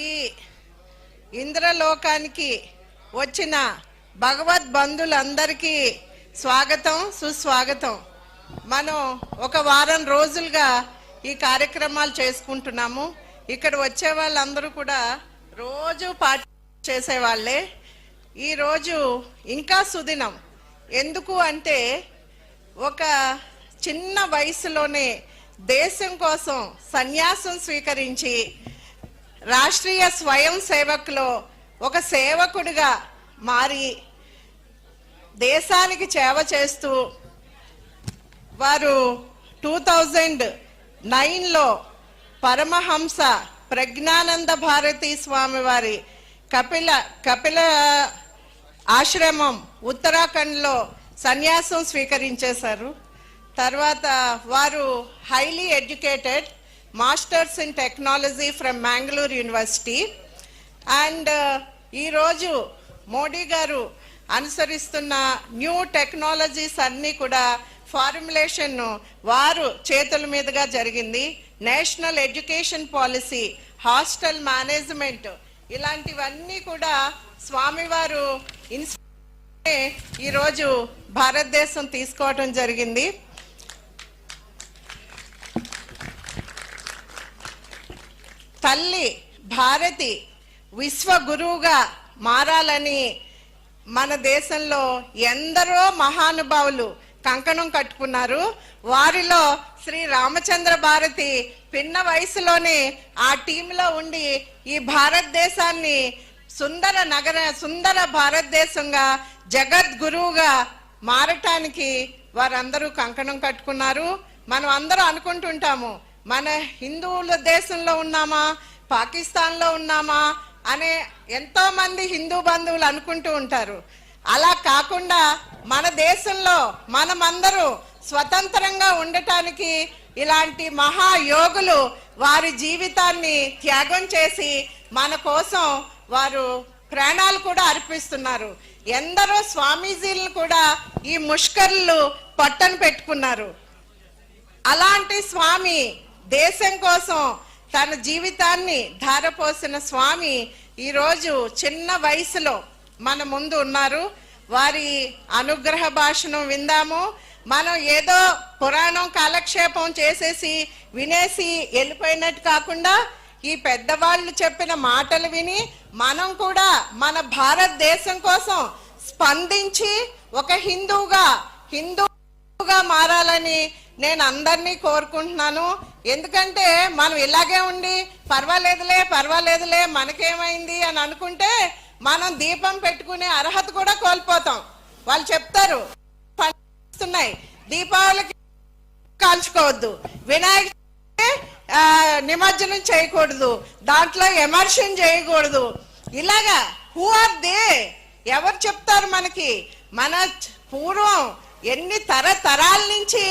ఈ ఇంద్రలోకానికి వచ్చిన భగవద్ బంధువులందరికీ స్వాగతం, సుస్వాగతం. మనం ఒక వారం రోజులుగా ఈ కార్యక్రమాలు చేసుకుంటున్నాము. ఇక్కడ వచ్చే వాళ్ళందరూ కూడా రోజు పార్టిసిపేట్ చేసేవాళ్ళే. ఈరోజు ఇంకా సుదినం. ఎందుకు అంటే ఒక చిన్న వయసులోనే దేశం కోసం సన్యాసం స్వీకరించి రాష్ట్రీయ స్వయం సేవకులో ఒక సేవకుడిగా మారి దేశానికి సేవ చేస్తూ వారు 2009లో పరమహంస ప్రజ్ఞానంద భారతీ స్వామి వారి కపిల ఆశ్రమం ఉత్తరాఖండ్లో సన్యాసం స్వీకరించేశారు. తర్వాత వారు highly educated, masters in technology from Mangalore university. And ఈరోజు మోడీ గారు అనుసరిస్తున్న న్యూ టెక్నాలజీస్ అన్నీ కూడా ఫార్ములేషన్ వారు చేతుల మీదుగా జరిగింది. National education policy, hostel management, ఇలాంటివన్నీ కూడా స్వామివారు ఈరోజు భారతదేశం తీసుకోవటం జరిగింది. తల్లి భారతి విశ్వ గురువుగా మారాలని మన దేశంలో ఎందరో మహానుభావులు కంకణం కట్టుకున్నారు. వారిలో శ్రీ రామచంద్ర భారతి పిన్న వయసులోనే ఆ టీంలో ఉండి ఈ భారతదేశాన్ని సుందర భారతదేశంగా జగద్గురువుగా మారటానికి వారందరూ కంకణం కట్టుకున్నారు. మనం అందరూ అనుకుంటుంటాము, మన హిందువుల దేశంలో ఉన్నామా, పాకిస్తాన్లో ఉన్నామా అనే ఎంతో మంది హిందూ బంధువులు అనుకుంటూ ఉంటారు. అలా కాకుండా మన దేశంలో మనమందరూ స్వతంత్రంగా ఉండటానికి ఇలాంటి మహాయోగులు వారి జీవితాన్ని త్యాగం చేసి మన కోసం వారు ప్రాణాలు కూడా అర్పిస్తున్నారు. ఎందరో స్వామీజీలను కూడా ఈ ముష్కరులు పట్టణ పెట్టుకున్నారు. అలాంటి స్వామి దేశం కోసం తన జీవితాన్ని ధారపోసిన స్వామి ఈరోజు చిన్న వయసులో మన ముందు ఉన్నారు. వారి అనుగ్రహ భాషణం విందాము. మనం ఏదో పురాణం కాలక్షేపం చేసేసి వినేసి వెళ్ళిపోయినట్టు కాకుండా ఈ పెద్దవాళ్ళు చెప్పిన మాటలు విని మనం కూడా మన భారతదేశం కోసం స్పందించి ఒక హిందూగా మారాలని నేను అందరినీ కోరుకుంటున్నాను. ఎందుకంటే మనం ఇలాగే ఉండి పర్వాలేదులే మనకేమైంది అని అనుకుంటే మనం దీపం పెట్టుకునే అర్హత కూడా కోల్పోతాం. వాళ్ళు చెప్తారు దీపావళికి కాల్చుకోవద్దు, వినాయక నిమజ్జనం చేయకూడదు, దాంట్లో ఎమర్షన్ చేయకూడదు. ఇలాగా హూ ఆర్ దే? ఎవరు చెప్తారు మనకి? మన పూర్వం ఎన్ని తరతరాల నుంచి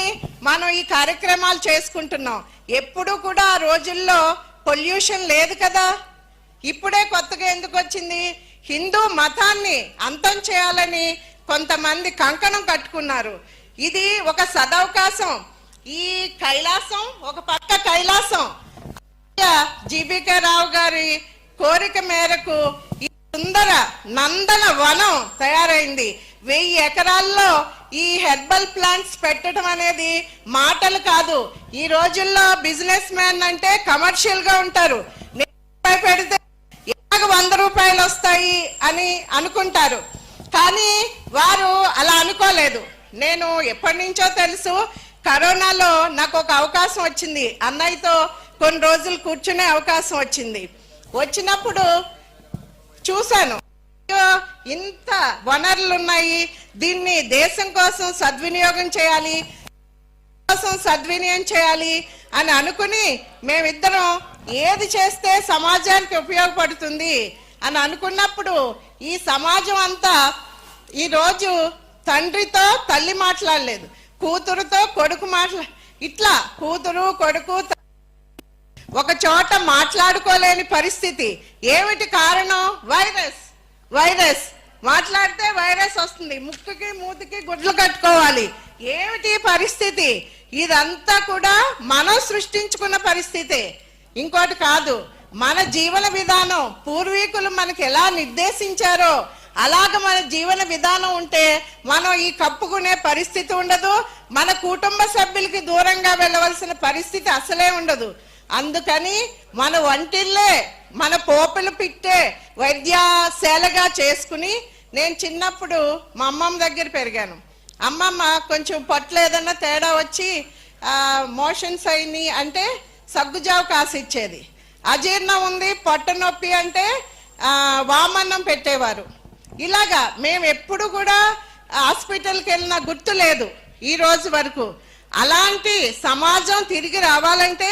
మనం ఈ కార్యక్రమాలు చేసుకుంటున్నాం. ఎప్పుడు కూడా ఆ రోజుల్లో పొల్యూషన్ లేదు కదా. ఇప్పుడే కొత్తగా ఎందుకు వచ్చింది? హిందూ మతాన్ని అంతం చేయాలని కొంతమంది కంకణం కట్టుకున్నారు. ఇది ఒక సదవకాశం. ఈ కైలాసం ఒక పక్క కైలాసం జీబీకే రావు గారి కోరిక మేరకు ఈ సుందర నందన వనం తయారైంది. 1000 ఎకరాల్లో ఈ హెర్బల్ ప్లాంట్స్ పెట్టడం అనేది మాటలు కాదు. ఈ రోజుల్లో బిజినెస్ మ్యాన్ అంటే కమర్షియల్ గా ఉంటారు. పెడితే 100 రూపాయలు వస్తాయి అని అనుకుంటారు. కానీ వారు అలా అనుకోలేదు. నేను ఎప్పటి నుంచో తెలుసు, కరోనాలో నాకు ఒక అవకాశం వచ్చింది. అన్నయ్యతో కొన్ని రోజులు కూర్చునే అవకాశం వచ్చినప్పుడు చూశాను, ఇంత వనరులు ఉన్నాయి, దీన్ని దేశం కోసం సద్వినియోగం చేయాలి అని అనుకుని మేమిద్దరం ఏది చేస్తే సమాజానికి ఉపయోగపడుతుంది అని అనుకున్నప్పుడు ఈ సమాజం అంతా ఈరోజు తండ్రితో తల్లి మాట్లాడలేదు, కూతురుతో కొడుకు ఇట్లా కూతురు కొడుకు ఒక చోట మాట్లాడుకోలేని పరిస్థితి. ఏమిటి కారణం? వైరస్. మాట్లాడితే వైరస్ వస్తుంది, ముక్కుకి మూతికి గుడ్లు కట్టుకోవాలి. ఏమిటి పరిస్థితి? ఇదంతా కూడా మనం సృష్టించుకున్న పరిస్థితి. ఇంకోటి కాదు. మన జీవన విధానం పూర్వీకులు మనకి ఎలా నిర్దేశించారో అలాగ మన జీవన విధానం ఉంటే మనం ఈ కప్పుకునే పరిస్థితి ఉండదు, మన కుటుంబ సభ్యులకి దూరంగా వెళ్ళవలసిన పరిస్థితి అసలే ఉండదు. అందుకని మన వంటిల్లే మన పోపులు పిట్టే వైద్యశాలగా చేసుకుని, నేను చిన్నప్పుడు మా అమ్మమ్మ దగ్గర పెరిగాను. అమ్మమ్మ కొంచెం పొట్లు ఏదన్నా తేడా వచ్చి మోషన్స్ అయినాయి అంటే సగ్గుజావు కాసిచ్చేది, అజీర్ణం ఉంది పొట్ట నొప్పి అంటే వామన్నం పెట్టేవారు. ఇలాగా మేము ఎప్పుడు కూడా హాస్పిటల్కి వెళ్ళిన గుర్తు లేదు ఈ రోజు వరకు. అలాంటి సమాజం తిరిగి రావాలంటే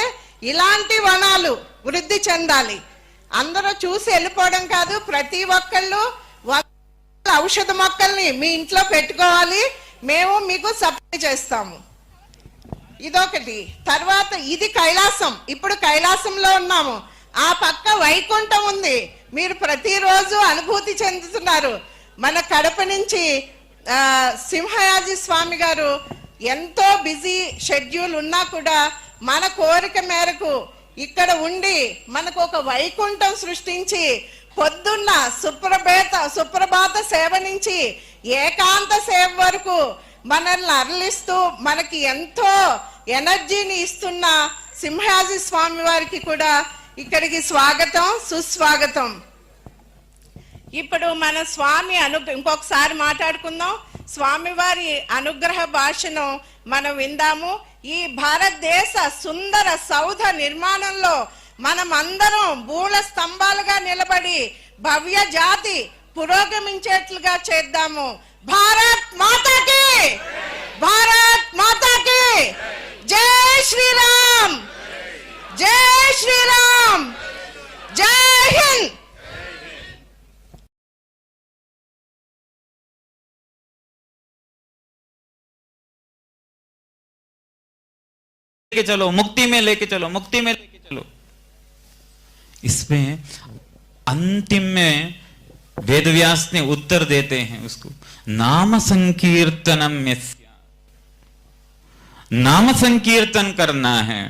ఇలాంటి వనాలు వృద్ధి చెందాలి. అందరూ చూసి వెళ్ళిపోవడం కాదు, ప్రతి ఒక్కళ్ళు ఔషధ మొక్కల్ని మీ ఇంట్లో పెట్టుకోవాలి, మేము మీకు సప్లై చేస్తాము. ఇదొకటి. తర్వాత ఇది కైలాసం, ఇప్పుడు కైలాసంలో ఉన్నాము, ఆ పక్క వైకుంఠం ఉంది, మీరు ప్రతిరోజు అనుభూతి చెందుతున్నారు. మన కడప నుంచి సింహయాజి స్వామి గారు ఎంతో బిజీ షెడ్యూల్ ఉన్నా కూడా మన కోరిక మేరకు ఇక్కడ ఉండి మనకు ఒక వైకుంఠం సృష్టించి పొద్దున్న సుప్రభాత సేవ నుంచి ఏకాంత సేవ వరకు మనల్ని అరలిస్తూ మనకి ఎంతో ఎనర్జీని ఇస్తున్న సింహయాజి స్వామి వారికి కూడా ఇక్కడికి స్వాగతం సుస్వాగతం. ఇప్పుడు మన స్వామి ఇంకొకసారి మాట్లాడుకుందాం. స్వామివారి అనుగ్రహ భాషను మనం విందాము. ఈ భారతదేశ సుందర సౌధ నిర్మాణంలో మనం అందరం మూల స్తంభాలుగా నిలబడి భవ్య జాతి పురోగమించేట్లుగా చేద్దాము. భారత్ మాతాకి, భారత్ మాతాకి జై శ్రీరామ్, జై శ్రీరామ్, జై హింద్. लेके चलो, मुक्ति में लेके चलो, मुक्ति में लेके चलो। इसमें अंतिम में वेदव्यास ने उत्तर देते हैं उसको, नाम संकीर्तनम यस्य। नाम संकीर्तन करना है,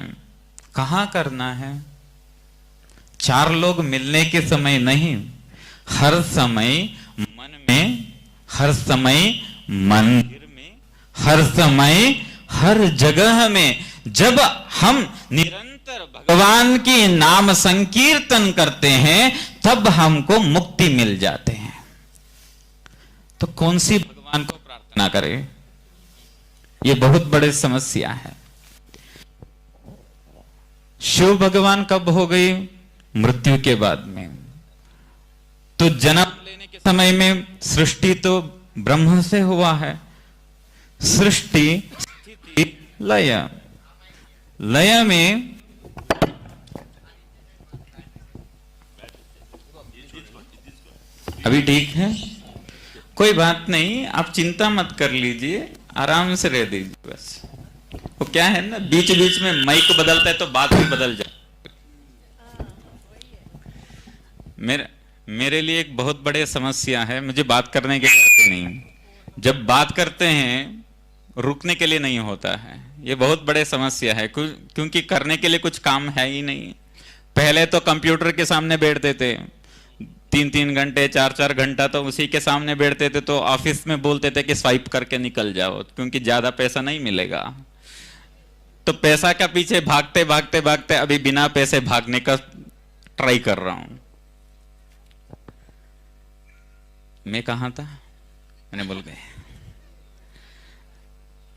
कहां करना है? चार लोग मिलने के समय नहीं, हर समय मन में, हर समय मंदिर में, हर समय हर जगह में जब हम निरंतर भगवान की नाम संकीर्तन करते हैं तब हमको मुक्ति मिल जाते हैं। तो कौन सी भगवान को प्रार्थना करें? ये बहुत बड़ी समस्या है। शिव भगवान कब हो गई? मृत्यु के बाद में। तो जन्म लेने के समय में सृष्टि तो ब्रह्म से हुआ है। सृष्टि, स्थिति, लय। लय में अभी ठीक है, कोई बात नहीं, आप चिंता मत कर लीजिए, आराम से रह दीजिए बस। वो क्या है ना, बीच बीच में माइक बदलता है तो बात भी बदल जाए। मेरे लिए एक बहुत बड़ी समस्या है, मुझे बात करने के लिए आते नहीं। जब बात करते हैं रुकने के लिए नहीं होता है, ये बहुत बड़ी समस्या है, क्योंकि करने के लिए कुछ काम है ही नहीं। पहले तो कंप्यूटर के सामने बैठते थे 3-3 घंटे 4-4 घंटा, तो उसी के सामने बैठते थे, तो ऑफिस में बोलते थे कि स्वाइप करके निकल जाओ क्योंकि ज्यादा पैसा नहीं मिलेगा। तो पैसा का पीछे भागते भागते भागते अभी बिना पैसे भागने का ट्राई कर रहा हूं। मैं कहां था, मैंने बोल गए।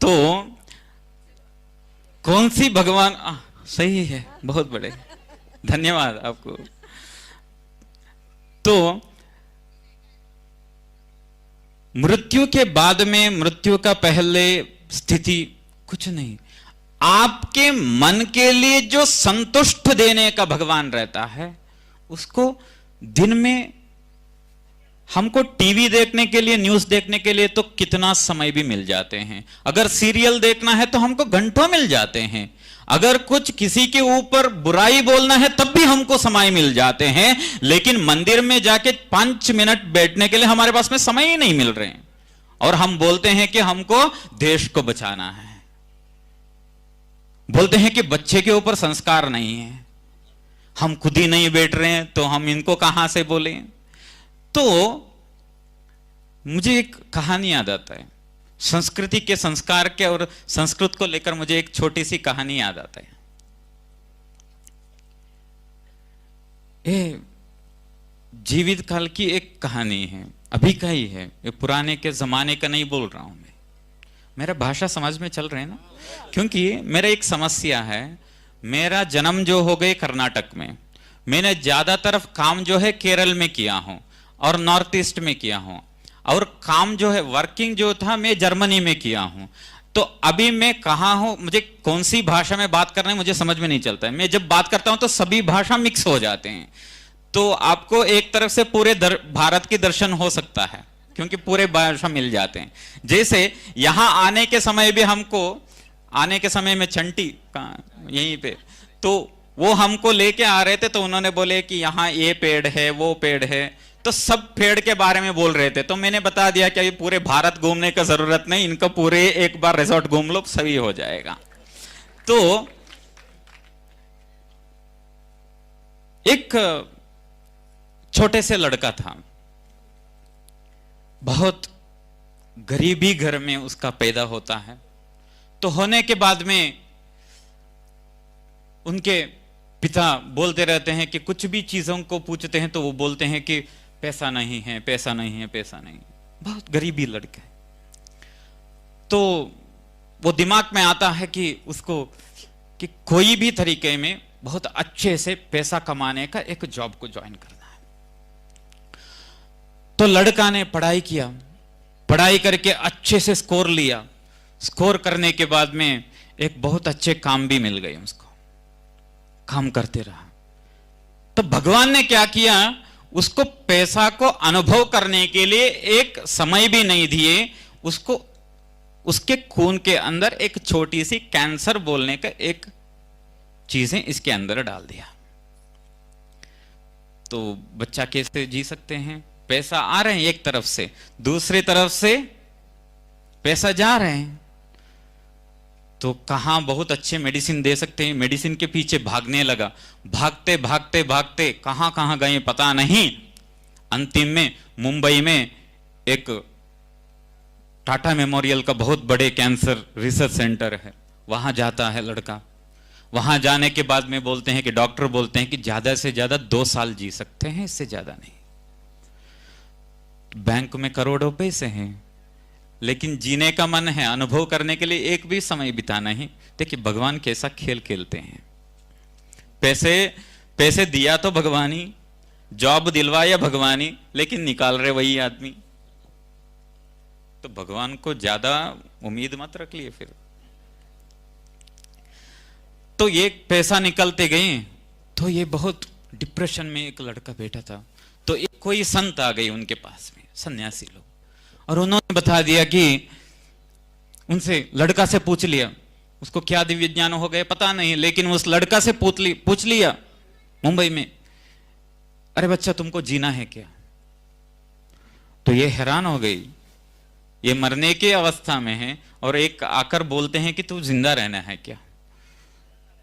तो कौन सी भगवान, सही है, बहुत बड़े धन्यवाद आपको। तो मृत्यु के बाद में, मृत्यु का पहले स्थिति कुछ नहीं। आपके मन के लिए जो संतुष्ट देने का भगवान रहता है, उसको दिन में हमको टीवी देखने के लिए, न्यूज़ देखने के लिए तो कितना समय भी मिल जाते हैं। अगर सीरियल देखना है तो हमको घंटों मिल जाते हैं। अगर कुछ किसी के ऊपर बुराई बोलना है तब भी हमको समय मिल जाते हैं। लेकिन मंदिर में जाके 5 मिनट बैठने के लिए हमारे पास में समय ही नहीं मिल रहे हैं, और हम बोलते हैं कि हमको देश को बचाना है, बोलते हैं कि बच्चे के ऊपर संस्कार नहीं है। हम खुद ही नहीं बैठ रहे हैं तो हम इनको कहां से बोले। तो मुझे एक कहानी याद आता है, संस्कृति के संस्कार के और संस्कृत को लेकर मुझे एक छोटी सी कहानी याद आता है। ये जीवित काल की एक कहानी है, अभी का ही है, ये पुराने के जमाने का नहीं बोल रहा हूं मैं। मेरा भाषा समझ में चल रहे हैं ना? क्योंकि मेरा एक समस्या है, मेरा जन्म जो हो गए कर्नाटक में, मैंने ज्यादातर काम जो है केरल में किया हूं और नॉर्थ ईस्ट में किया हूं, और काम जो है वर्किंग जो था मैं जर्मनी में किया हूं। तो अभी मैं कहाँ हूं, मुझे कौन सी भाषा में बात करना है मुझे समझ में नहीं चलता है। मैं जब बात करता हूं तो सभी भाषा मिक्स हो जाते हैं। तो आपको एक तरफ से पूरे भारत की दर्शन हो सकता है क्योंकि पूरे भाषा मिल जाते हैं। जैसे यहां आने के समय भी हमको, आने के समय में चंटी यहीं पे, तो वो हमको लेके आ रहे थे, तो उन्होंने बोले कि यहाँ ये पेड़ है वो पेड़ है, तो सब पेड़ के बारे में बोल रहे थे। तो मैंने बता दिया कि अभी पूरे भारत घूमने का जरूरत नहीं, इनका पूरे एक बार रिजॉर्ट घूम लो सभी हो जाएगा। तो एक छोटे से लड़का था, बहुत गरीबी घर में उसका पैदा होता है। तो होने के बाद में उनके पिता बोलते रहते हैं कि कुछ भी चीजों को पूछते हैं तो वो बोलते हैं कि पैसा नहीं है, पैसा नहीं है, पैसा नहीं। बहुत गरीबी लड़का है। तो वो दिमाग में आता है कि उसको कि कोई भी तरीके में बहुत अच्छे से पैसा कमाने का एक जॉब को ज्वाइन करना है। तो लड़का ने पढ़ाई किया, पढ़ाई करके अच्छे से स्कोर लिया। स्कोर करने के बाद में एक बहुत अच्छे काम भी मिल गए उसको, काम करते रहा। तो भगवान ने क्या किया, उसको पैसा को अनुभव करने के लिए एक समय भी नहीं दिए, उसको उसके खून के अंदर एक छोटी सी कैंसर बोलने का एक चीजें इसके अंदर डाल दिया। तो बच्चा कैसे जी सकते हैं? पैसा आ रहे हैं एक तरफ से, दूसरी तरफ से पैसा जा रहे हैं। तो कहां बहुत अच्छे मेडिसिन दे सकते हैं, मेडिसिन के पीछे भागने लगा। भागते भागते भागते कहां कहां गए पता नहीं। अंतिम में मुंबई में एक टाटा मेमोरियल का बहुत बड़े कैंसर रिसर्च सेंटर है, वहां जाता है लड़का। वहां जाने के बाद में बोलते हैं कि डॉक्टर बोलते हैं कि ज्यादा से ज्यादा 2 साल जी सकते हैं, इससे ज्यादा नहीं। बैंक में करोड़ों पैसे हैं, लेकिन जीने का मन है, अनुभव करने के लिए एक भी समय बिताना ही। देखिए भगवान कैसा खेल खेलते हैं। पैसे दिया तो भगवान ही, जॉब दिलवाया भगवान ही, लेकिन निकाल रहे वही आदमी। तो भगवान को ज्यादा उम्मीद मत रख लिए फिर। तो ये पैसा निकलते गए, तो ये बहुत डिप्रेशन में एक लड़का बैठा था। तो एक कोई संत आ गई उनके पास में, सन्यासी लोग, और उन्होंने बता दिया कि उनसे लड़का से पूछ लिया, उसको क्या दिव्य ज्ञान हो गए पता नहीं, लेकिन उस लड़का से पूछ लिया मुंबई में, अरे बच्चा तुमको जीना है क्या? तो ये हैरान हो गई, ये मरने की अवस्था में है और एक आकर बोलते हैं कि तू जिंदा रहना है क्या?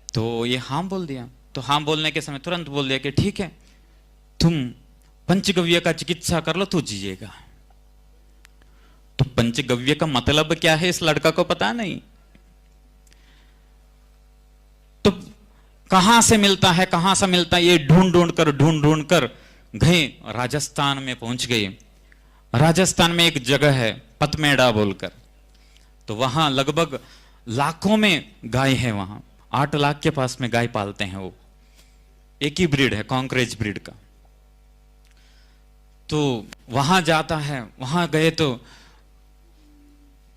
तो ये हाँ बोल दिया। तो हाँ बोलने के समय तुरंत बोल दिया कि ठीक है, तुम पंचगव्य का चिकित्सा कर लो, तू जिएगा। तो पंचगव्य का मतलब क्या है इस लड़का को पता नहीं। तो कहां से मिलता है, कहां से मिलता है, ये ढूंढ ढूंढ कर गए, राजस्थान में पहुंच गए। राजस्थान में एक जगह है पतमेड़ा बोलकर, तो वहां लगभग लाखों में गाय है, वहां 8 लाख के पास में गाय पालते हैं वो। एक ही ब्रीड है, कॉन्क्रेज ब्रीड का। तो वहां जाता है, वहां गए तो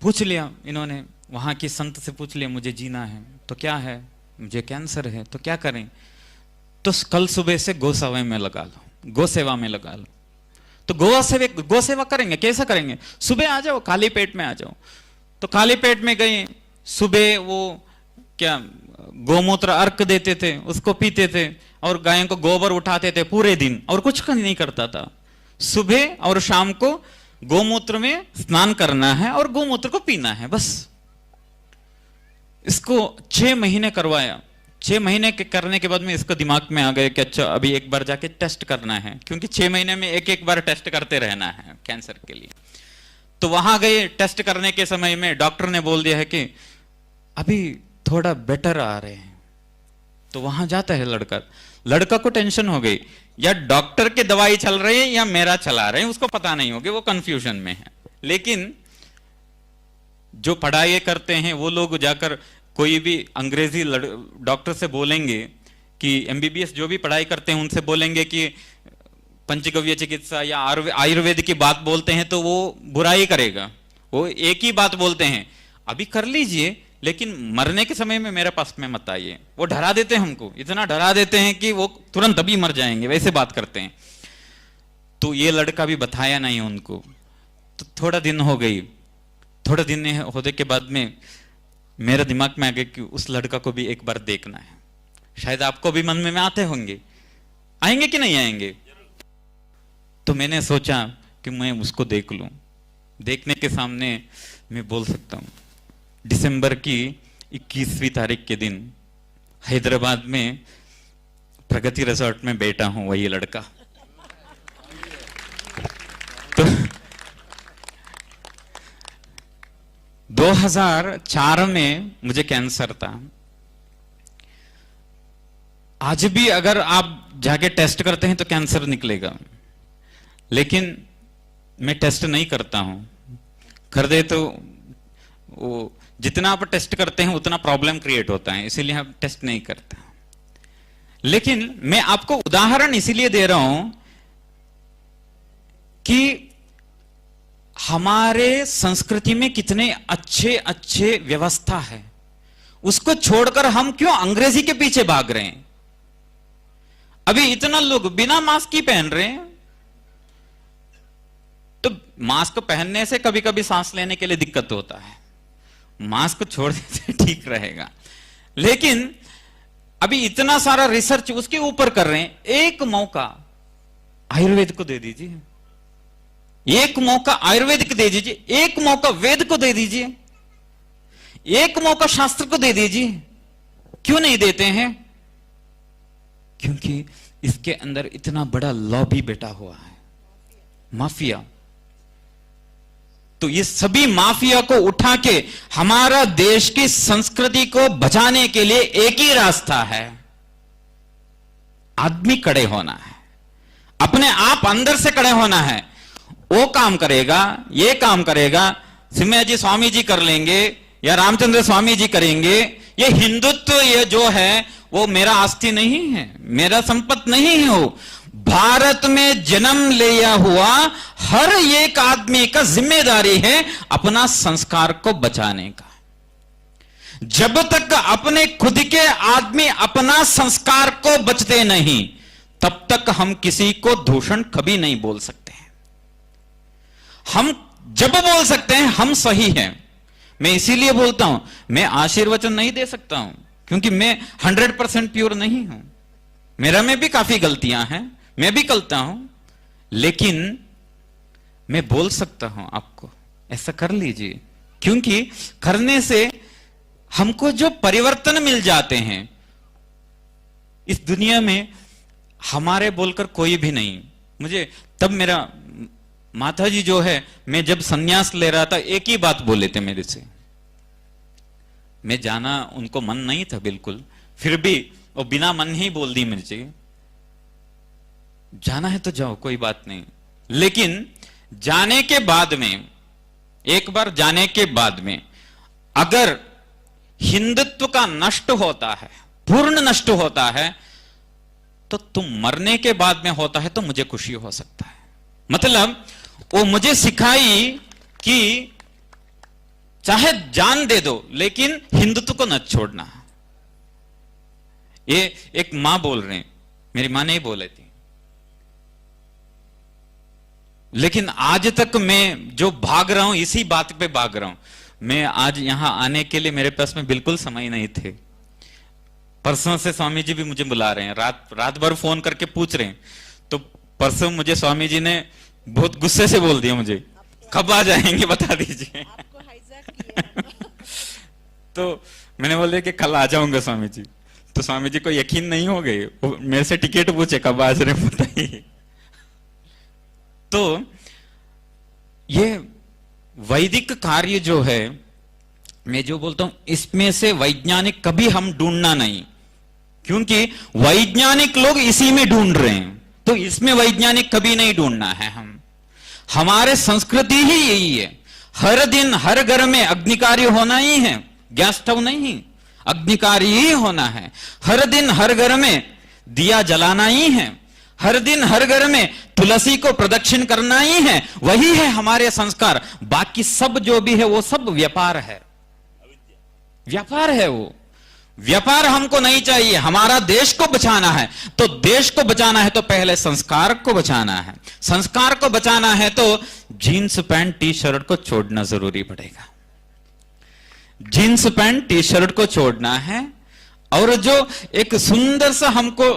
पूछ लिया इन्होंने, वहां की संत से पूछ लिया, मुझे जीना है तो क्या है, मुझे कैंसर है तो क्या करें? तो कल सुबह से गौसेवा में लगा लो, गौसेवा में लगा लो। तो गौसेवा करेंगे, कैसा करेंगे? सुबह आ जाओ, खाली पेट में आ जाओ। तो खाली पेट में गए, सुबह वो क्या गोमूत्र अर्क देते थे, उसको पीते थे, और गायों को गोबर उठाते थे पूरे दिन, और कुछ नहीं करता था। सुबह और शाम को गोमूत्र में स्नान करना है और गोमूत्र को पीना है, बस। इसको 6 महीने करवाया। 6 महीने के करने के बाद में इसको दिमाग में आ गया कि अच्छा अभी एक बार जाके टेस्ट करना है, क्योंकि 6 महीने में एक एक बार टेस्ट करते रहना है कैंसर के लिए। तो वहां गए, टेस्ट करने के समय में डॉक्टर ने बोल दिया है कि अभी थोड़ा बेटर आ रहे हैं। तो वहां जाता है लड़का को टेंशन हो गई, या डॉक्टर के दवाई चल रही है या मेरा चला रहे हैं, उसको पता नहीं होगी, वो कंफ्यूजन में है। लेकिन जो पढ़ाई करते हैं वो लोग जाकर कोई भी अंग्रेजी डॉक्टर से बोलेंगे कि एमबीबीएस जो भी पढ़ाई करते हैं उनसे बोलेंगे कि पंचगव्य चिकित्सा या आयुर्वेद की बात बोलते हैं तो वो बुराई करेगा। वो एक ही बात बोलते हैं, अभी कर लीजिए लेकिन मरने के समय में मेरे पास में मत आइए। वो डरा देते हैं हमको, इतना डरा देते हैं कि वो तुरंत अभी मर जाएंगे, वैसे बात करते हैं। तो ये लड़का भी बताया नहीं उनको। तो थोड़ा दिन हो गई, थोड़ा दिन होने के बाद में मेरे दिमाग में आ गया कि उस लड़का को भी एक बार देखना है। शायद आपको भी मन में आते होंगे, आएंगे कि नहीं आएंगे। तो मैंने सोचा कि मैं उसको देख लूं। देखने के सामने मैं बोल सकता हूं, दिसंबर की 21वीं तारीख के दिन हैदराबाद में प्रगति रिजॉर्ट में बैठा हूं, वही लड़का। तो 2004 में मुझे कैंसर था। आज भी अगर आप जाके टेस्ट करते हैं तो कैंसर निकलेगा, लेकिन मैं टेस्ट नहीं करता हूं। कर दे तो वो जितना आप टेस्ट करते हैं उतना प्रॉब्लम क्रिएट होता है, इसीलिए आप टेस्ट नहीं करते। लेकिन मैं आपको उदाहरण इसीलिए दे रहा हूं कि हमारे संस्कृति में कितने अच्छे अच्छे व्यवस्था है, उसको छोड़कर हम क्यों अंग्रेजी के पीछे भाग रहे हैं। अभी इतना लोग बिना मास्क ही पहन रहे हैं। तो मास्क पहनने से कभी कभी सांस लेने के लिए दिक्कत होता है, मास्क छोड़ देते ठीक रहेगा। लेकिन अभी इतना सारा रिसर्च उसके ऊपर कर रहे हैं। एक मौका आयुर्वेद को दे दीजिए, एक मौका आयुर्वेद को दे दीजिए, एक मौका वेद को दे दीजिए, एक मौका शास्त्र को दे दीजिए। क्यों नहीं देते हैं? क्योंकि इसके अंदर इतना बड़ा लॉबी बैठा हुआ है, माफिया। तो ये सभी माफिया को उठा के हमारा देश की संस्कृति को बचाने के लिए एक ही रास्ता है, आदमी खड़े होना है, अपने आप अंदर से खड़े होना है। वो काम करेगा, ये काम करेगा, सिमयाजी स्वामी जी कर लेंगे या रामचंद्र स्वामी जी करेंगे। ये हिंदुत्व ये जो है वो मेरा आस्ति नहीं है, मेरा संपत्ति नहीं है। वो भारत में जन्म लिया हुआ हर एक आदमी का जिम्मेदारी है अपना संस्कार को बचाने का। जब तक अपने खुद के आदमी अपना संस्कार को बचते नहीं, तब तक हम किसी को दूषण कभी नहीं बोल सकते हैं। हम जब बोल सकते हैं हम सही हैं। मैं इसीलिए बोलता हूं, मैं आशीर्वचन नहीं दे सकता हूं क्योंकि मैं 100% प्योर नहीं हूं। मेरा में भी काफी गलतियां हैं, मैं भी करता हूं, लेकिन मैं बोल सकता हूं आपको ऐसा कर लीजिए, क्योंकि करने से हमको जो परिवर्तन मिल जाते हैं इस दुनिया में, हमारे बोलकर कोई भी नहीं। मुझे तब मेरा माता जी जो है, मैं जब संन्यास ले रहा था एक ही बात बोले थे मेरे से। मैं जाना उनको मन नहीं था बिल्कुल, फिर भी वो बिना मन ही बोल दी मुझे, जाना है तो जाओ कोई बात नहीं। लेकिन जाने के बाद में, एक बार जाने के बाद में अगर हिंदुत्व का नष्ट होता है, पूर्ण नष्ट होता है, तो तुम मरने के बाद में होता है तो मुझे खुशी हो सकता है। मतलब वो मुझे सिखाई कि चाहे जान दे दो लेकिन हिंदुत्व को न छोड़ना। ये एक मां बोल रहे हैं, मेरी मां नहीं बोले थी। लेकिन आज तक मैं जो भाग रहा हूं इसी बात पे भाग रहा हूं। मैं आज यहां आने के लिए मेरे पास में बिल्कुल समय नहीं थे। परसों से स्वामी जी भी मुझे बुला रहे हैं, रात भर फोन करके पूछ रहे हैं। तो परसों मुझे स्वामी जी ने बहुत गुस्से से बोल दिया मुझे, कब आ जाएंगे बता दीजिए। तो मैंने बोल दिया कि कल आ जाऊंगा स्वामी जी। तो स्वामी जी को यकीन नहीं हो गई, वो मेरे से टिकट पूछे कब आज रहे बताइए। तो ये वैदिक कार्य जो है, मैं जो बोलता हूं इसमें से वैज्ञानिक कभी हम ढूंढना नहीं, क्योंकि वैज्ञानिक लोग इसी में ढूंढ रहे हैं, तो इसमें वैज्ञानिक कभी नहीं ढूंढना है। हमारे संस्कृति ही यही है, हर दिन हर घर में अग्नि कार्य होना ही है, गैस स्टोव नहीं, अग्नि कार्य ही होना है। हर दिन हर घर में दिया जलाना ही है, हर दिन हर घर में तुलसी को प्रदक्षिण करना ही है, वही है हमारे संस्कार। बाकी सब जो भी है वो सब व्यापार है, व्यापार है। वो व्यापार हमको नहीं चाहिए। हमारा देश को बचाना है, तो देश को बचाना है तो पहले संस्कार को बचाना है। संस्कार को बचाना है तो जीन्स पैंट टी शर्ट को छोड़ना जरूरी पड़ेगा। जीन्स पैंट टी शर्ट को छोड़ना है, और जो एक सुंदर सा हमको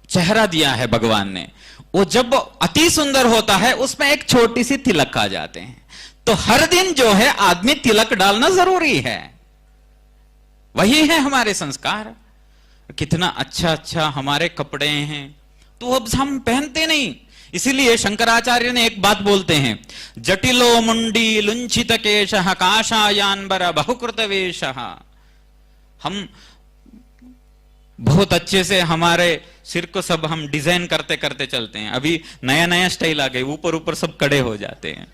चेहरा दिया है भगवान ने, वो जब अति सुंदर होता है उसमें एक छोटी सी तिलक आ जाते हैं, तो हर दिन जो है आदमी तिलक डालना जरूरी है। वही है हमारे संस्कार। कितना अच्छा अच्छा हमारे कपड़े हैं, तो अब हम पहनते नहीं। इसीलिए शंकराचार्य ने एक बात बोलते हैं, जटिलो मुंडी लुंछित केशः काशायान्बर बहुकृत वेशः। हम बहुत अच्छे से हमारे सिर को सब हम डिजाइन करते करते चलते हैं। अभी नया नया स्टाइल आ गए, ऊपर ऊपर सब कड़े हो जाते हैं,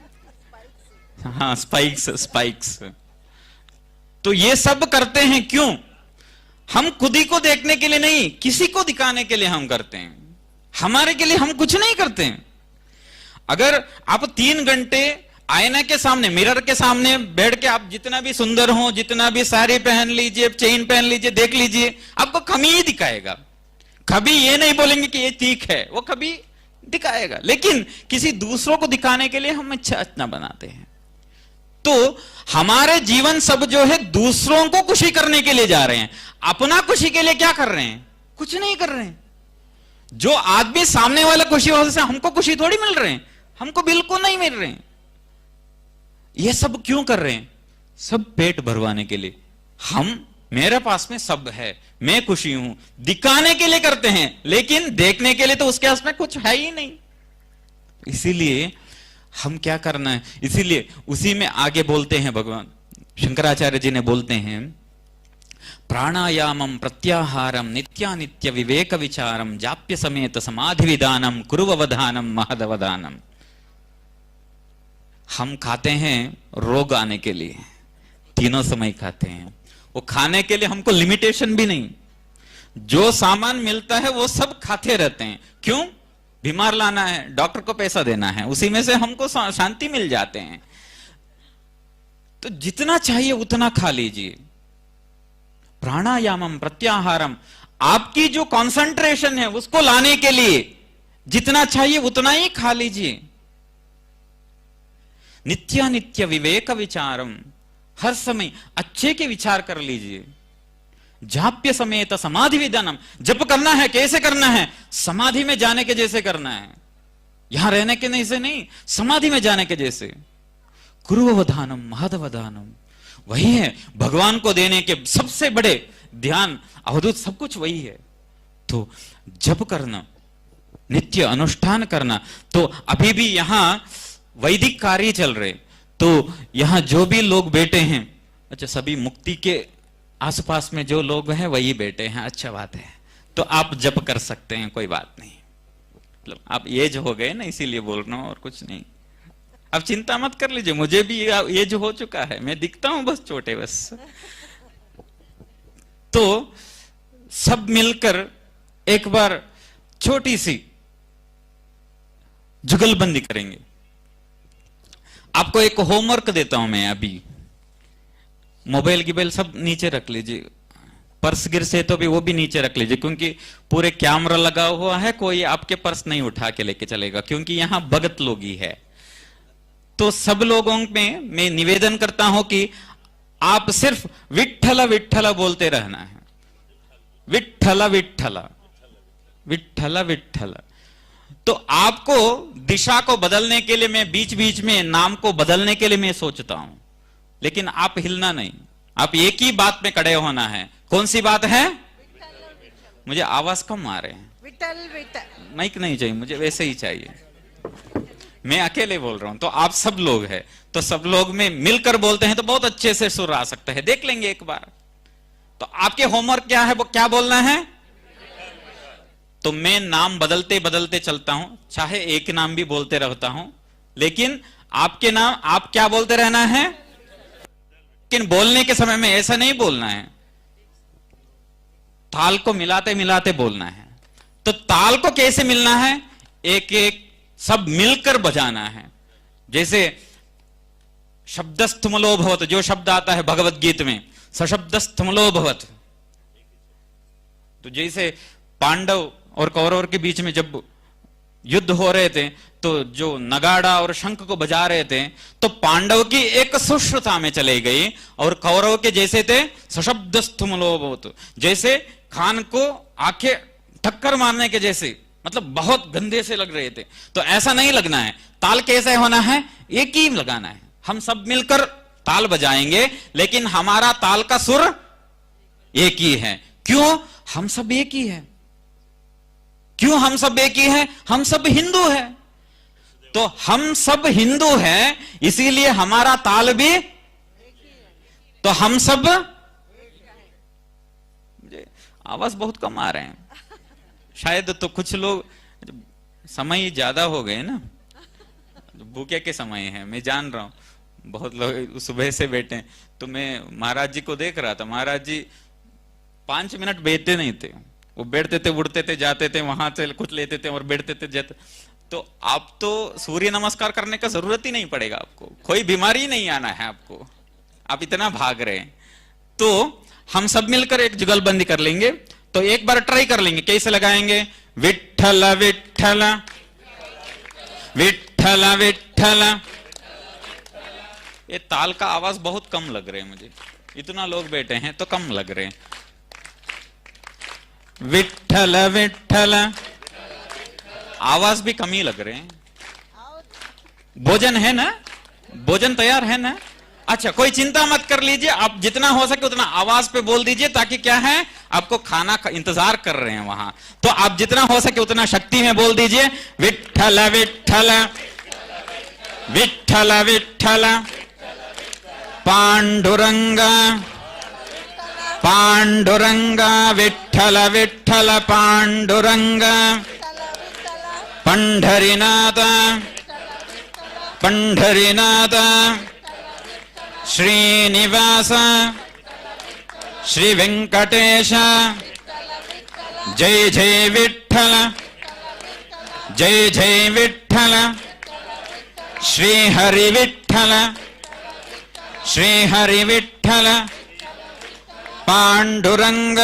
हाँ स्पाइक्स स्पाइक्स। तो ये सब करते हैं क्यों? हम खुद ही को देखने के लिए नहीं, किसी को दिखाने के लिए हम करते हैं। हमारे के लिए हम कुछ नहीं करते हैं। अगर आप 3 घंटे आईना के सामने, मिरर के सामने बैठ के आप जितना भी सुंदर हो, जितना भी साड़ी पहन लीजिए, चेन पहन लीजिए, देख लीजिए, आपको कमी ही दिखाएगा। कभी ये नहीं बोलेंगे कि ये ठीक है, वो कभी दिखाएगा। लेकिन किसी दूसरों को दिखाने के लिए हम अच्छा बनाते हैं। तो हमारे जीवन सब जो है दूसरों को खुशी करने के लिए जा रहे हैं, अपना खुशी के लिए क्या कर रहे हैं? कुछ नहीं कर रहे हैं। जो आदमी सामने वाला खुशी हो से हमको खुशी थोड़ी मिल रहे हैं, हमको बिल्कुल नहीं मिल रहे हैं। ये सब क्यों कर रहे हैं? सब पेट भरवाने के लिए। हम, मेरे पास में सब है, मैं खुशी हूं, दिखाने के लिए करते हैं, लेकिन देखने के लिए तो उसके पास में कुछ है ही नहीं। इसीलिए हम क्या करना है, इसीलिए उसी में आगे बोलते हैं भगवान शंकराचार्य जी ने बोलते हैं, प्राणायामम प्रत्याहारम नित्यानित्य विवेक विचारम जाप्य समेत समाधि विधानम कुरुववधानम महदवधानम। हम खाते हैं रोग आने के लिए, तीनों समय खाते हैं। वो खाने के लिए हमको लिमिटेशन भी नहीं, जो सामान मिलता है वो सब खाते रहते हैं। क्यों? बीमार लाना है, डॉक्टर को पैसा देना है, उसी में से हमको शांति मिल जाते हैं। तो जितना चाहिए उतना खा लीजिए। प्राणायामम प्रत्याहारम, आपकी जो कंसंट्रेशन है उसको लाने के लिए जितना चाहिए उतना ही खा लीजिए। नित्यानित्य विवेक विचारम, हर समय अच्छे के विचार कर लीजिए। जाप्य समेत समाधि विधानम, जप करना है कैसे करना है? समाधि में जाने के जैसे करना है, यहां रहने के नहीं से नहीं, समाधि में जाने के जैसे। कुरुवधानम महदवधानम, वही है भगवान को देने के सबसे बड़े ध्यान, अवधूत सब कुछ वही है। तो जप करना, नित्य अनुष्ठान करना। तो अभी भी यहां वैदिक कार्य चल रहे, तो यहां जो भी लोग बैठे हैं, अच्छा सभी मुक्ति के आसपास में जो लोग हैं वही बैठे हैं, अच्छा बात है। तो आप जप कर सकते हैं, कोई बात नहीं। मतलब आप एज हो गए ना, इसीलिए बोल रहा हूं और कुछ नहीं। अब चिंता मत कर लीजिए, मुझे भी एज हो चुका है, मैं दिखता हूं बस छोटे बस। तो सब मिलकर एक बार छोटी सी जुगलबंदी करेंगे। आपको एक होमवर्क देता हूं मैं अभी। मोबाइल गिबाइल सब नीचे रख लीजिए, पर्स गिर से तो भी वो भी नीचे रख लीजिए, क्योंकि पूरे कैमरा लगा हुआ है, कोई आपके पर्स नहीं उठा के लेके चलेगा, क्योंकि यहां भगत लोग ही है। तो सब लोगों में मैं निवेदन करता हूं कि आप सिर्फ विठ्ठल विठ्ठल बोलते रहना है, विठ्ठल विठ्ठल विठ्ठल विठ्ठल। तो आपको दिशा को बदलने के लिए मैं बीच बीच में नाम को बदलने के लिए मैं सोचता हूं, लेकिन आप हिलना नहीं, आप एक ही बात में खड़े होना है। कौन सी बात है? मुझे आवाज कम आ रहे हैं। विठल विठल। माइक नहीं चाहिए मुझे, वैसे ही चाहिए। मैं अकेले बोल रहा हूं, तो आप सब लोग हैं, तो सब लोग में मिलकर बोलते हैं तो बहुत अच्छे से सुर आ सकता है। देख लेंगे एक बार। तो आपके होमवर्क क्या है, वो क्या बोलना है? तो मैं नाम बदलते बदलते चलता हूं, चाहे एक नाम भी बोलते रहता हूं, लेकिन आपके नाम आप क्या बोलते रहना है। लेकिन बोलने के समय में ऐसा नहीं बोलना है, ताल को मिलाते मिलाते बोलना है। तो ताल को कैसे मिलना है? एक एक सब मिलकर बजाना है। जैसे शब्दस्थमलो भवत, जो शब्द आता है भगवत गीत में, सशब्दस्थमलो भवत। तो जैसे पांडव और कौरव के बीच में जब युद्ध हो रहे थे, तो जो नगाड़ा और शंख को बजा रहे थे, तो पांडव की एक सुश्रुता में चले गई और कौरव के जैसे थे सशब्दस्थमलो भवत, जैसे खान को आंखें टक्कर मारने के जैसे, मतलब बहुत गंदे से लग रहे थे। तो ऐसा नहीं लगना है। ताल कैसे होना है? एक ही लगाना है। हम सब मिलकर ताल बजाएंगे, लेकिन हमारा ताल का सुर एक ही है। क्यों? हम सब एक ही है। क्यों हम सब एक ही है? हम सब हिंदू हैं। तो हम सब हिंदू हैं, इसीलिए हमारा ताल भी, तो हम सब, आवाज बहुत कम आ रहे हैं शायद। तो कुछ लोग, समय ज्यादा हो गए ना, भूखे के समय है, मैं जान रहा हूं। बहुत लोग सुबह से बैठे हैं। तो मैं महाराज जी को देख रहा था, महाराज जी 5 मिनट बैठते नहीं थे। वो बैठते थे, उड़ते थे, जाते थे, वहां से कुछ लेते थे और बैठते थे, जाते। तो आप तो सूर्य नमस्कार करने का जरूरत ही नहीं पड़ेगा आपको, कोई बीमारी नहीं आना है आपको, आप इतना भाग रहे हैं। तो हम सब मिलकर एक जुगलबंदी कर लेंगे। तो एक बार ट्राई कर लेंगे, कैसे लगाएंगे? विठ्ठल विठ्ठल विठ्ठल विठ्ठल। ये ताल का आवाज बहुत कम लग रहे हैं मुझे, इतना लोग बैठे हैं तो कम लग रहे हैं। विठ्ठल विठ्ठल, आवाज भी कम ही लग रहे हैं। भोजन है ना? भोजन तैयार है ना? अच्छा, कोई चिंता मत कर लीजिए, आप जितना हो सके उतना आवाज पे बोल दीजिए, ताकि क्या है, आपको खाना का इंतजार कर रहे हैं वहां। तो आप जितना हो सके उतना शक्ति में बोल दीजिए। विठ्ठल विठ्ठल विठ्ठल विठ्ठल पांडुरंग पांडुरंग विठ्ठल विठ्ठल पांडुरंग पंढरीनाथ पंढरीनाथ श्रीनिवास श्री वेंकटेश जय जय विठ्ठल जय जय विठ्ठल श्री हरि विठ्ठल श्री हरि विठ्ठल पांडुरंग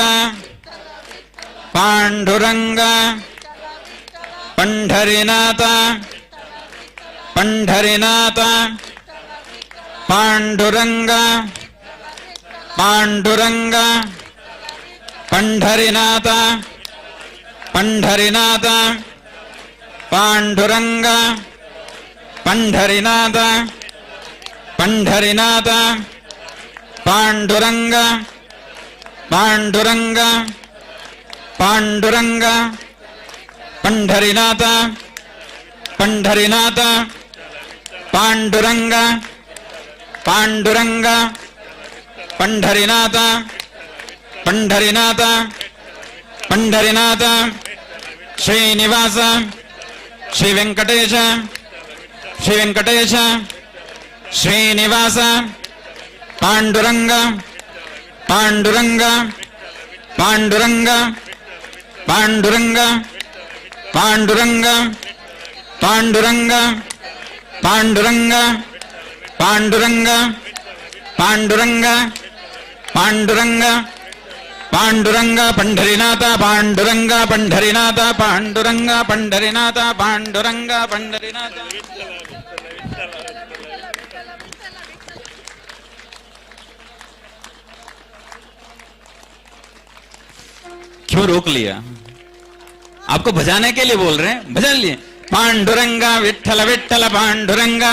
पांडुरंग पंढरीनाथ पंढरीनाथ पांडुरंग पांडुरंग पंढरीनाथ पंढरीनाथ पांडुरंग पंढरीनाथ पंढरीनाथ पांडुरंग पांडुरंग पांडुरंग पंढरीनाथ पंढरीनाथ पांडुरंग पांडुरंग पंढरीनाथ पंढरीनाथ पंढरीनाथ श्रीनिवास श्री वेंकटेश श्री वेंकटेश श्रीनिवास पांडुरंग पांडुरंग पांडुरंग पांडुरंग पांडुरंग पांडुरंग पांडुरंग पांडुरंग पांडुरंग पांडुरंग पांडुरंग पंढरीनाथ पांडुरंग पंढरीनाथ पांडुरंग पंढरीनाथ पांडुरंग पंढरीनाथ। क्यों रोक लिया? आपको भजाने के लिए बोल रहे हैं, भजन लिए। पांडुरंगा विठ्ठल विठ्ठल पांडुरंगा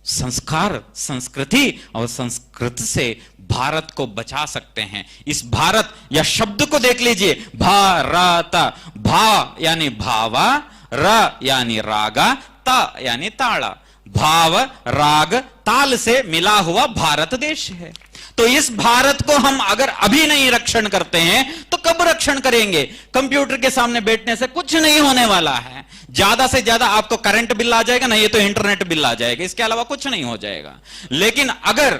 संस्कार, संस्कृति और संस्कृत से भारत को बचा सकते हैं। इस भारत या शब्द को देख लीजिए, भारत, भा यानी भावा, र यानी रागा, ता यानी ताड़ा, भाव राग ताल से मिला हुआ भारत देश है। तो इस भारत को हम अगर अभी नहीं रक्षण करते हैं तो कब रक्षण करेंगे? कंप्यूटर के सामने बैठने से कुछ नहीं होने वाला है। ज्यादा से ज्यादा आपको करंट बिल आ जाएगा, नहीं तो इंटरनेट बिल आ जाएगा, इसके अलावा कुछ नहीं हो जाएगा। लेकिन अगर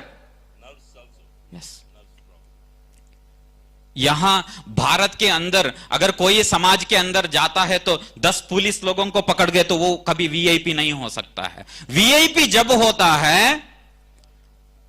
यहां भारत के अंदर अगर कोई समाज के अंदर जाता है तो 10 पुलिस लोगों को पकड़ गए तो वो कभी वीआईपी नहीं हो सकता है। वीआईपी जब होता है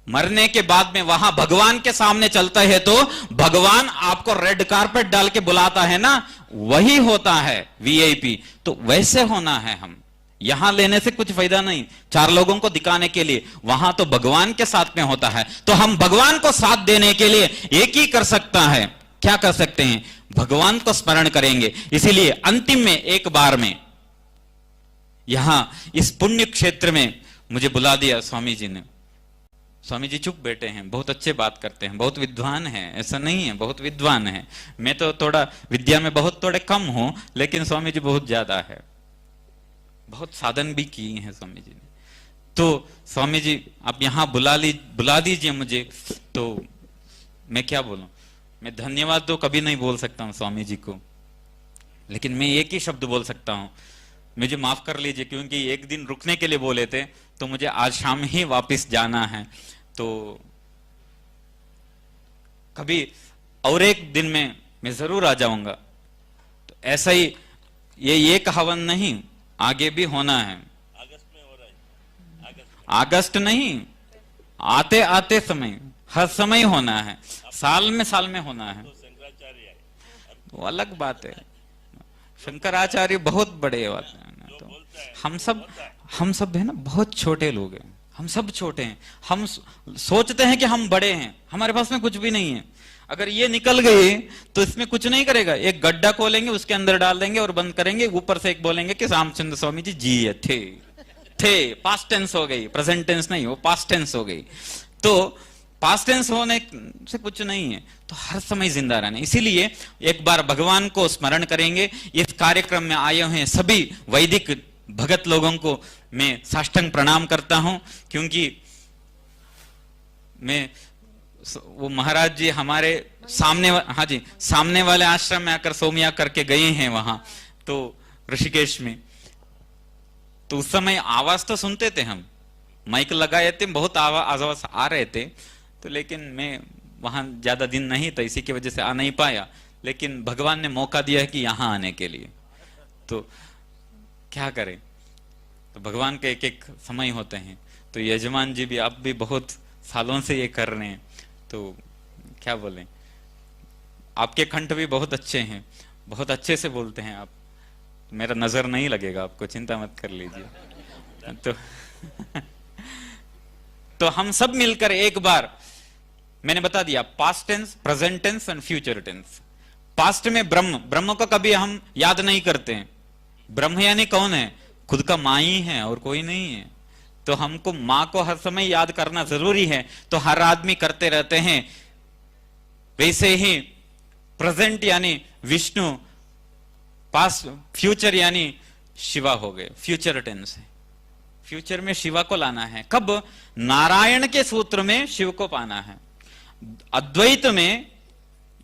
मरने के बाद में, वहां भगवान के सामने चलता है तो भगवान आपको रेड कारपेट डाल के बुलाता है ना, वही होता है वीआईपी। तो वैसे होना है हम। यहां लेने से कुछ फायदा नहीं, 4 लोगों को दिखाने के लिए, वहां तो भगवान के साथ में होता है। तो हम भगवान को साथ देने के लिए एक ही कर सकता है, क्या कर सकते हैं? भगवान को स्मरण करेंगे। इसीलिए अंतिम में एक बार में यहां इस पुण्य क्षेत्र में मुझे बुला दिया स्वामी जी ने। स्वामी जी चुप बैठे हैं, बहुत अच्छे बात करते हैं, बहुत विद्वान हैं, ऐसा नहीं है, बहुत विद्वान है। मैं तो थोड़ा विद्या में बहुत थोड़े कम हूं, लेकिन स्वामी जी बहुत ज्यादा है, बहुत साधन भी किए हैं स्वामी जी ने। तो स्वामी जी आप यहां बुला दीजिए मुझे, तो मैं क्या बोलूं? मैं धन्यवाद तो कभी नहीं बोल सकता हूं स्वामी जी को, लेकिन मैं एक ही शब्द बोल सकता हूं, मुझे माफ कर लीजिए, क्योंकि एक दिन रुकने के लिए बोले थे तो मुझे आज शाम ही वापस जाना है। तो कभी और एक दिन में मैं जरूर आ जाऊंगा। तो ऐसा ही ये कहावन नहीं, आगे भी होना है। अगस्त में हो रहा है, अगस्त नहीं, आते आते समय, हर समय होना है, साल में होना है। तो शंकराचार्य आए, वो अलग बात है, शंकराचार्य बहुत बड़े बात है। तो हम सब है ना, बहुत छोटे लोग हैं, हम सब छोटे हैं। हम सोचते हैं कि हम बड़े हैं, हमारे पास में कुछ भी नहीं है। अगर ये निकल गए तो इसमें कुछ नहीं करेगा, एक गड्ढा खोलेंगे, उसके अंदर डाल देंगे और बंद करेंगे, ऊपर से एक बोलेंगे कि रामचंद्र स्वामी जी जी थे। पास्ट टेंस हो गई, प्रेजेंट टेंस नहीं, वो पास्ट टेंस हो गई। तो पास्ट टेंस होने से कुछ नहीं है, तो हर समय जिंदा रहना। इसीलिए एक बार भगवान को स्मरण करेंगे। इस कार्यक्रम में आए हुए सभी वैदिक भगत लोगों को मैं साष्टांग प्रणाम करता हूं, क्योंकि मैं वो महाराज जी हमारे सामने, हाँ जी, सामने वाले आश्रम में आकर सोमिया करके गए हैं वहां, तो ऋषिकेश में। तो उस समय आवाज तो सुनते थे, हम माइक लगाए थे, बहुत आवाज आ रहे थे, तो लेकिन मैं वहां ज्यादा दिन नहीं था, इसी की वजह से आ नहीं पाया। लेकिन भगवान ने मौका दिया है कि यहां आने के लिए, तो क्या करें। तो भगवान के एक एक समय होते हैं। तो यजमान जी भी, आप भी बहुत सालों से ये कर रहे हैं, तो क्या बोलें, आपके कंठ भी बहुत अच्छे हैं, बहुत अच्छे से बोलते हैं आप। मेरा नजर नहीं लगेगा आपको, चिंता मत कर लीजिए। तो हम सब मिलकर एक बार, मैंने बता दिया, past tense, present tense and future tense. Past में ब्रह्म को कभी हम याद नहीं करते हैं। ब्रह्म यानी कौन है? खुद का माँ ही है और कोई नहीं है। तो हमको माँ को हर समय याद करना जरूरी है, तो हर आदमी करते रहते हैं। वैसे ही प्रेजेंट यानी विष्णु, पास्ट, फ्यूचर यानी शिवा हो गए, फ्यूचर टेंस है। फ्यूचर में शिवा को लाना है, कब? नारायण के सूत्र में शिव को पाना है। अद्वैत में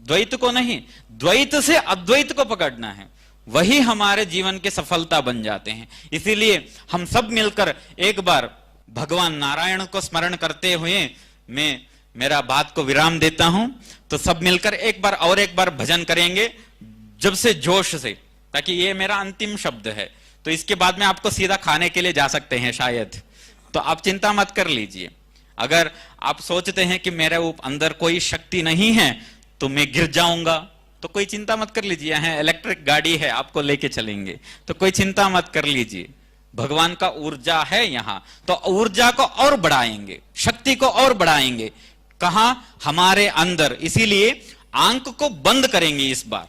द्वैत को नहीं, द्वैत से अद्वैत को पकड़ना है, वही हमारे जीवन की सफलता बन जाते हैं। इसीलिए हम सब मिलकर एक बार भगवान नारायण को स्मरण करते हुए मैं मेरा बात को विराम देता हूं। तो सब मिलकर एक बार और एक बार भजन करेंगे, जब से जोश से, ताकि ये मेरा अंतिम शब्द है। तो इसके बाद में आपको सीधा खाने के लिए जा सकते हैं शायद, तो आप चिंता मत कर लीजिए। अगर आप सोचते हैं कि मेरे अंदर कोई शक्ति नहीं है तो मैं गिर जाऊंगा, तो कोई चिंता मत कर लीजिए, यहाँ इलेक्ट्रिक गाड़ी है, आपको लेके चलेंगे, तो कोई चिंता मत कर लीजिए। भगवान का ऊर्जा है यहाँ, तो ऊर्जा को और बढ़ाएंगे, शक्ति को और बढ़ाएंगे। कहां? हमारे अंदर। इसीलिए आंख को बंद करेंगे इस बार।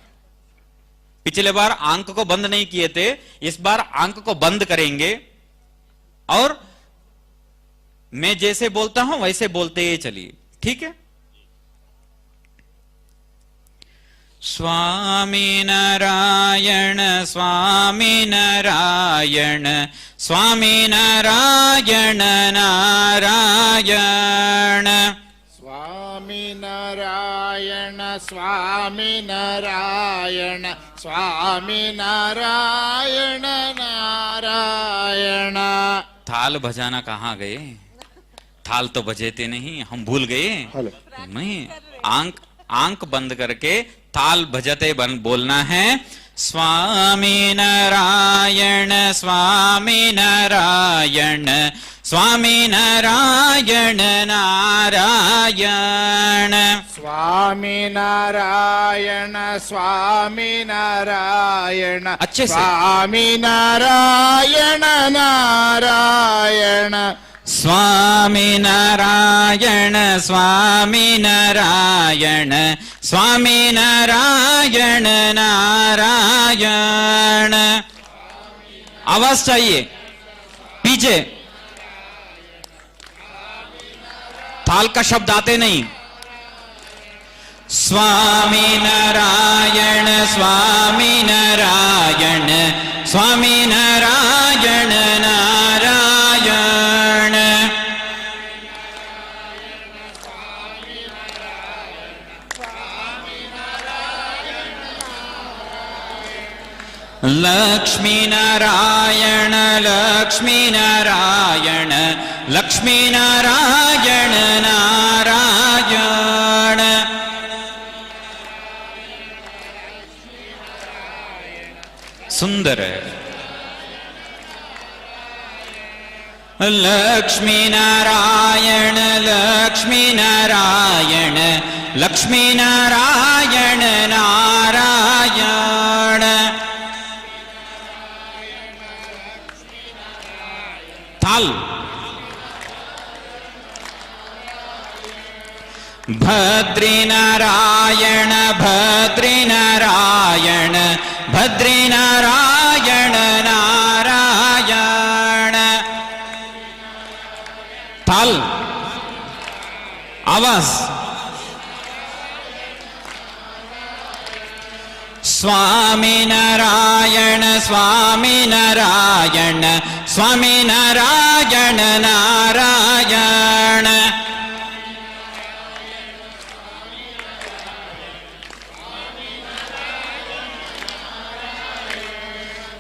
पिछले बार आंख को बंद नहीं किए थे, इस बार आंख को बंद करेंगे और मैं जैसे बोलता हूं वैसे बोलते चलिए, ठीक है? स्वामी नारायण स्वामी नारायण स्वामी नारायण नारायण स्वामी नारायण स्वामी नारायण स्वामी नारायण नारायण। थाल बजाना कहाँ गए? थाल तो बजेते नहीं, हम भूल गए। हेलो। नहीं, आंख बंद करके ताल भजते बोलना है। स्वामी नारायण स्वामी नारायण स्वामी नारायण नारायण स्वामी नारायण स्वामी नारायण अच्छे से। स्वामी नारायण नारायण स्वामी नारायण स्वामी नारायण स्वामी नारायण नारायण। आवाज चाहिए पीछे, थाल का शब्द आते नहीं। स्वामी नारायण स्वामी नारायण स्वामी नारायण नारायण। लक्ष्मी नारायण लक्ष्मी नारायण लक्ष्मी नारायण नारायण। सुंदर है। लक्ष्मी नारायण लक्ष्मी नारायण लक्ष्मी नारायण नारायण। थाल। भद्री नारायण भद्री नारायण भद्री नारायण नारायण। थाल। आवाज। स्वामी नारायण स्वामी नारायण स्वामी नारायण नारायण।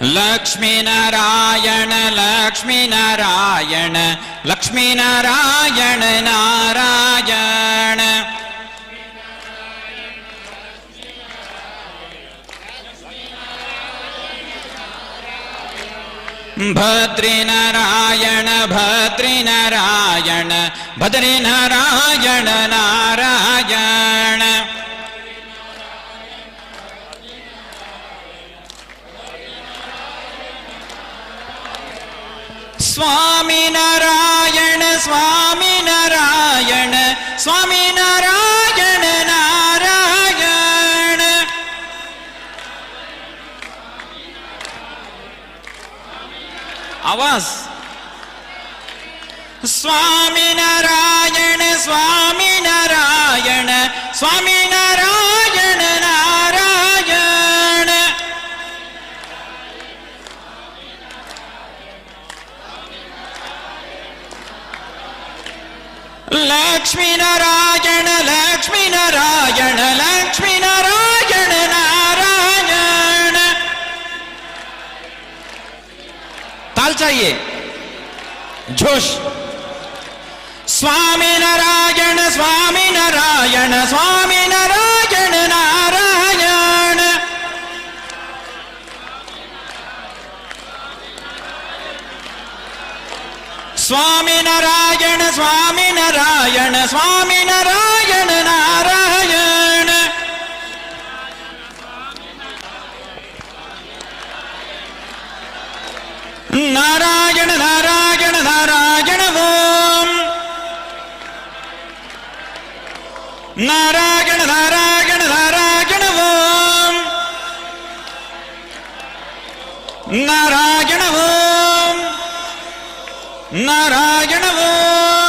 लक्ष्मी नारायण लक्ष्मी नारायण लक्ष्मी नारायण नारायण। भद्री नारायण भद्री नारायण भद्री नारायण नारायण। स्वामी नारायण स्वामी नारायण स्वामी नारायण नारायण। आवाज। स्वामी नारायण स्वामी नारायण स्वामी नारायण नारायण। लक्ष्मी नारायण लक्ष्मी नारायण लक्ष्मी नारायण नारायण। ताल चाहिए, जोश। Swami Narayan Swami Narayan Swami Narayan Narayan. Swami Narayan Swami Narayan Swami Narayan Narayan. Narayan Narayan Narayan Om. Narayan Narayan Narayan Om. Narayan Om Narayan Om.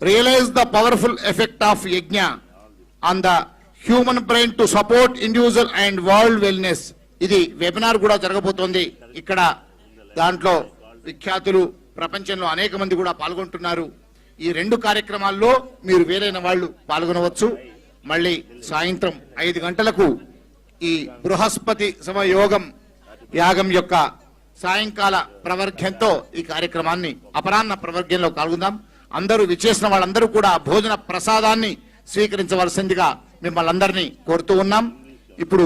Realise the powerful effect of yajna on the human brain to support individual and world wellness. ఇది వెబినార్ కూడా జరగబోతోంది ఇక్కడ. దాంట్లో విఖ్యాతులు ప్రపంచంలో అనేక మంది కూడా పాల్గొంటున్నారు. ఈ 2 కార్యక్రమాల్లో మీరు వేరైన వాళ్ళు పాల్గొనవచ్చు. మళ్ళీ సాయంత్రం 5 గంటలకు ఈ బృహస్పతి సమయోగం యాగం యొక్క సాయంకాల ప్రవర్గ్యంతో ఈ కార్యక్రమాన్ని అపరాహ్న ప్రవర్గ్యంలో పాల్గొందాం. అందరూ విచ్చేసిన వాళ్ళందరూ కూడా భోజన ప్రసాదాన్ని స్వీకరించవలసిందిగా మిమ్మల్ని అందరినీ కోరుతూ ఉన్నాం. ఇప్పుడు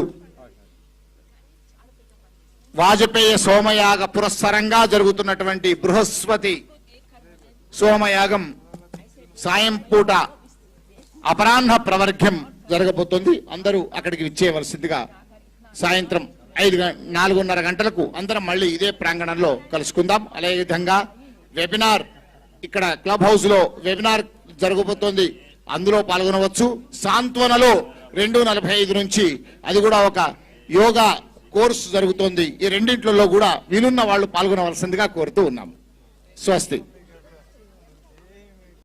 వాజపేయ సోమయాగ పురస్సరంగా జరుగుతున్నటువంటి బృహస్పతి సోమయాగం సాయం పూట అపరాహ్న ప్రవర్గ్యం జరగబోతోంది. అందరూ అక్కడికి విచ్చేయవలసిందిగా సాయంత్రం 4:30 గంటలకు అందరం మళ్ళీ ఇదే ప్రాంగణంలో కలుసుకుందాం. అదే విధంగా వెబినార్ ఇక్కడ క్లబ్ హౌస్ లో వెబినార్ జరగబోతోంది, అందులో పాల్గొనవచ్చు. సాంత్వనలో 2:45 నుంచి అది కూడా ఒక యోగా కోర్సు జరుగుతోంది. ఈ రెండింటిలో కూడా వీలున్న వాళ్ళు పాల్గొనవలసిందిగా కోరుతూ ఉన్నాం. స్వస్తి.